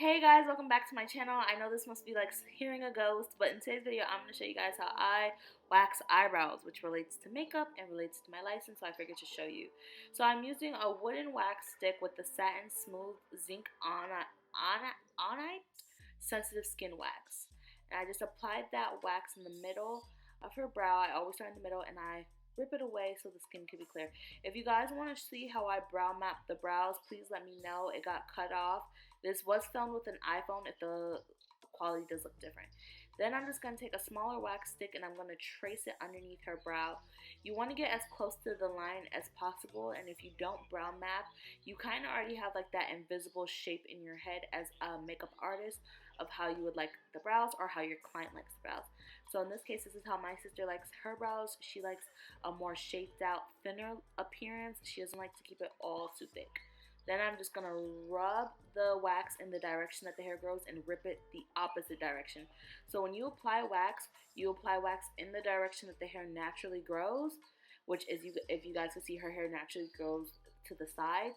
Hey guys, welcome back to my channel. I know this must be like hearing a ghost, but in today's video I'm going to show you guys how I wax eyebrows, which relates to makeup and relates to my license, so I figured to show you. So I'm using a wooden wax stick with the Satin Smooth Zinc Onite Sensitive Skin Wax. And I just applied that wax in the middle of her brow. I always start in the middle and I rip it away so the skin can be clear. If you guys want to see how I brow map the brows, please let me know. It got cut off. This was filmed with an iPhone if the quality does look different. Then I'm just going to take a smaller wax stick and I'm going to trace it underneath her brow. You want to get as close to the line as possible, and if you don't brow map, you kind of already have like that invisible shape in your head as a makeup artist of how you would like the brows or how your client likes the brows. So in this case, this is how my sister likes her brows. She likes a more shaped out, thinner appearance. She doesn't like to keep it all too thick. Then I'm just going to rub the wax in the direction that the hair grows and rip it the opposite direction. So when you apply wax in the direction that the hair naturally grows, which is, if you guys can see, her hair naturally grows to the side,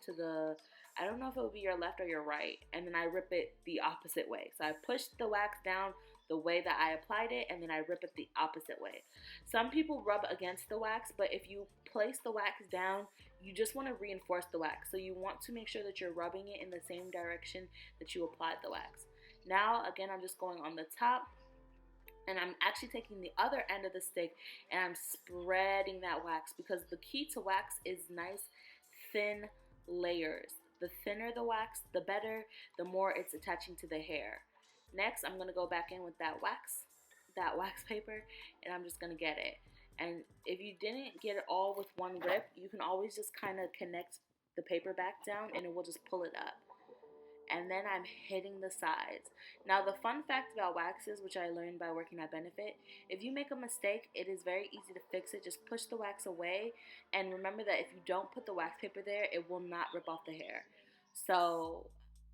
I don't know if it would be your left or your right, and then I rip it the opposite way. So I push the wax down the way that I applied it, and then I rip it the opposite way. Some people rub against the wax, but if you place the wax down, you just want to reinforce the wax. So you want to make sure that you're rubbing it in the same direction that you applied the wax. Now, again, I'm just going on the top, and I'm actually taking the other end of the stick and I'm spreading that wax, because the key to wax is nice, thin layers. The thinner the wax, the better, the more it's attaching to the hair. Next, I'm going to go back in with that wax paper, and I'm just going to get it. And if you didn't get it all with one rip, you can always just kind of connect the paper back down and it will just pull it up. And then I'm hitting the sides. Now, the fun fact about waxes, which I learned by working at Benefit, if you make a mistake, it is very easy to fix it. Just push the wax away, and remember that if you don't put the wax paper there, it will not rip off the hair. So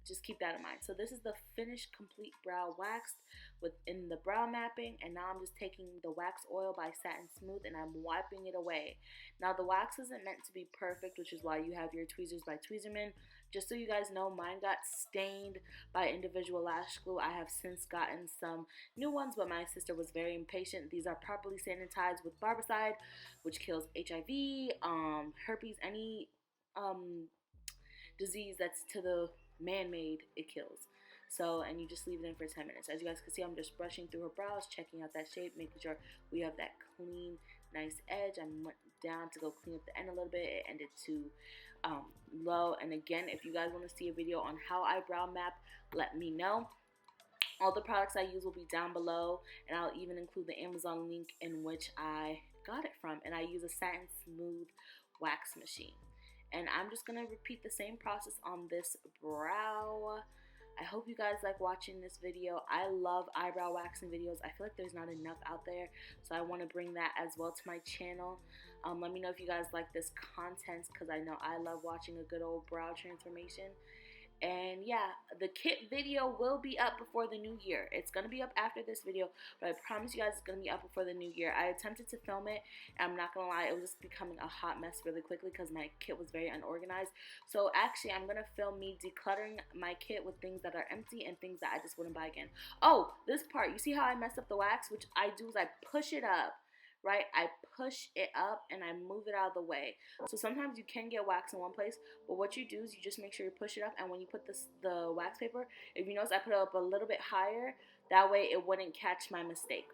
just keep that in mind. So this is the finished complete brow waxed within the brow mapping, and now I'm just taking the wax oil by Satin Smooth and I'm wiping it away. Now, the wax isn't meant to be perfect, which is why you have your tweezers by Tweezerman. Just so you guys know, mine got stained by individual lash glue. I have since gotten some new ones, but my sister was very impatient. These are properly sanitized with barbicide, which kills HIV, herpes, any disease that's to the man-made, it kills. So, and you just leave it in for 10 minutes. As you guys can see, I'm just brushing through her brows, checking out that shape, making sure we have that clean, nice edge. I went down to go clean up the end a little bit. It ended too low. And again, if you guys want to see a video on how I brow map, let me know. All the products I use will be down below, and I'll even include the Amazon link in which I got it from. And I use a Satin Smooth wax machine. And I'm just going to repeat the same process on this brow. I hope you guys like watching this video. I love eyebrow waxing videos. I feel like there's not enough out there, so I want to bring that as well to my channel. Let me know if you guys like this content, because I know I love watching a good old brow transformation. And yeah, the kit video will be up before the new year. It's going to be up after this video, but I promise you guys it's going to be up before the new year. I attempted to film it, and I'm not going to lie, it was just becoming a hot mess really quickly because my kit was very unorganized. So actually, I'm going to film me decluttering my kit with things that are empty and things that I just wouldn't buy again. Oh, this part, you see how I messed up the wax? Which I do is I push it up. Right, I push it up and I move it out of the way. So sometimes you can get wax in one place, but what you do is you just make sure you push it up, and when you put the wax paper, if you notice, I put it up a little bit higher, that way it wouldn't catch my mistake.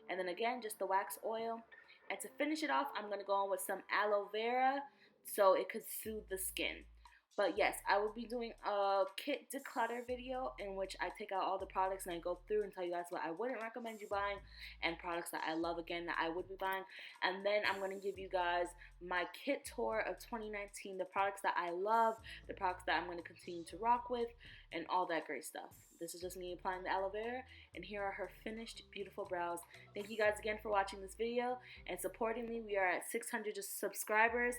And then again, just the wax oil. And to finish it off, I'm going to go on with some aloe vera so it could soothe the skin. But yes, I will be doing a kit declutter video in which I take out all the products and I go through and tell you guys what I wouldn't recommend you buying and products that I love, again, that I would be buying. And then I'm going to give you guys my kit tour of 2019, the products that I love, the products that I'm going to continue to rock with, and all that great stuff. This is just me applying the aloe vera, and here are her finished beautiful brows. Thank you guys again for watching this video and supporting me. We are at 600 subscribers,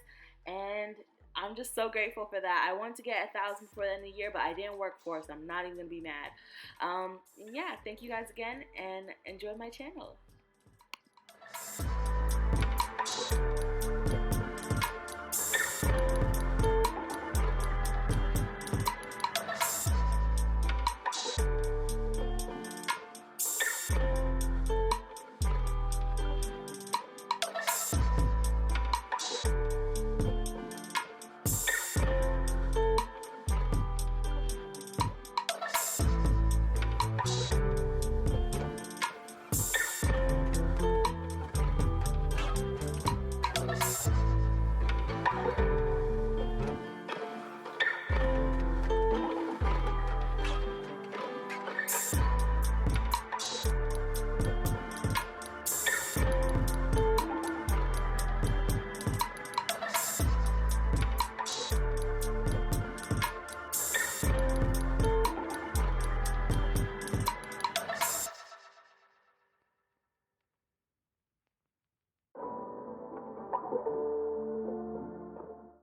and I'm just so grateful for that. I wanted to get 1,000 before the end of the year, but I didn't work for it, so I'm not even going to be mad. Yeah, thank you guys again, and enjoy my channel.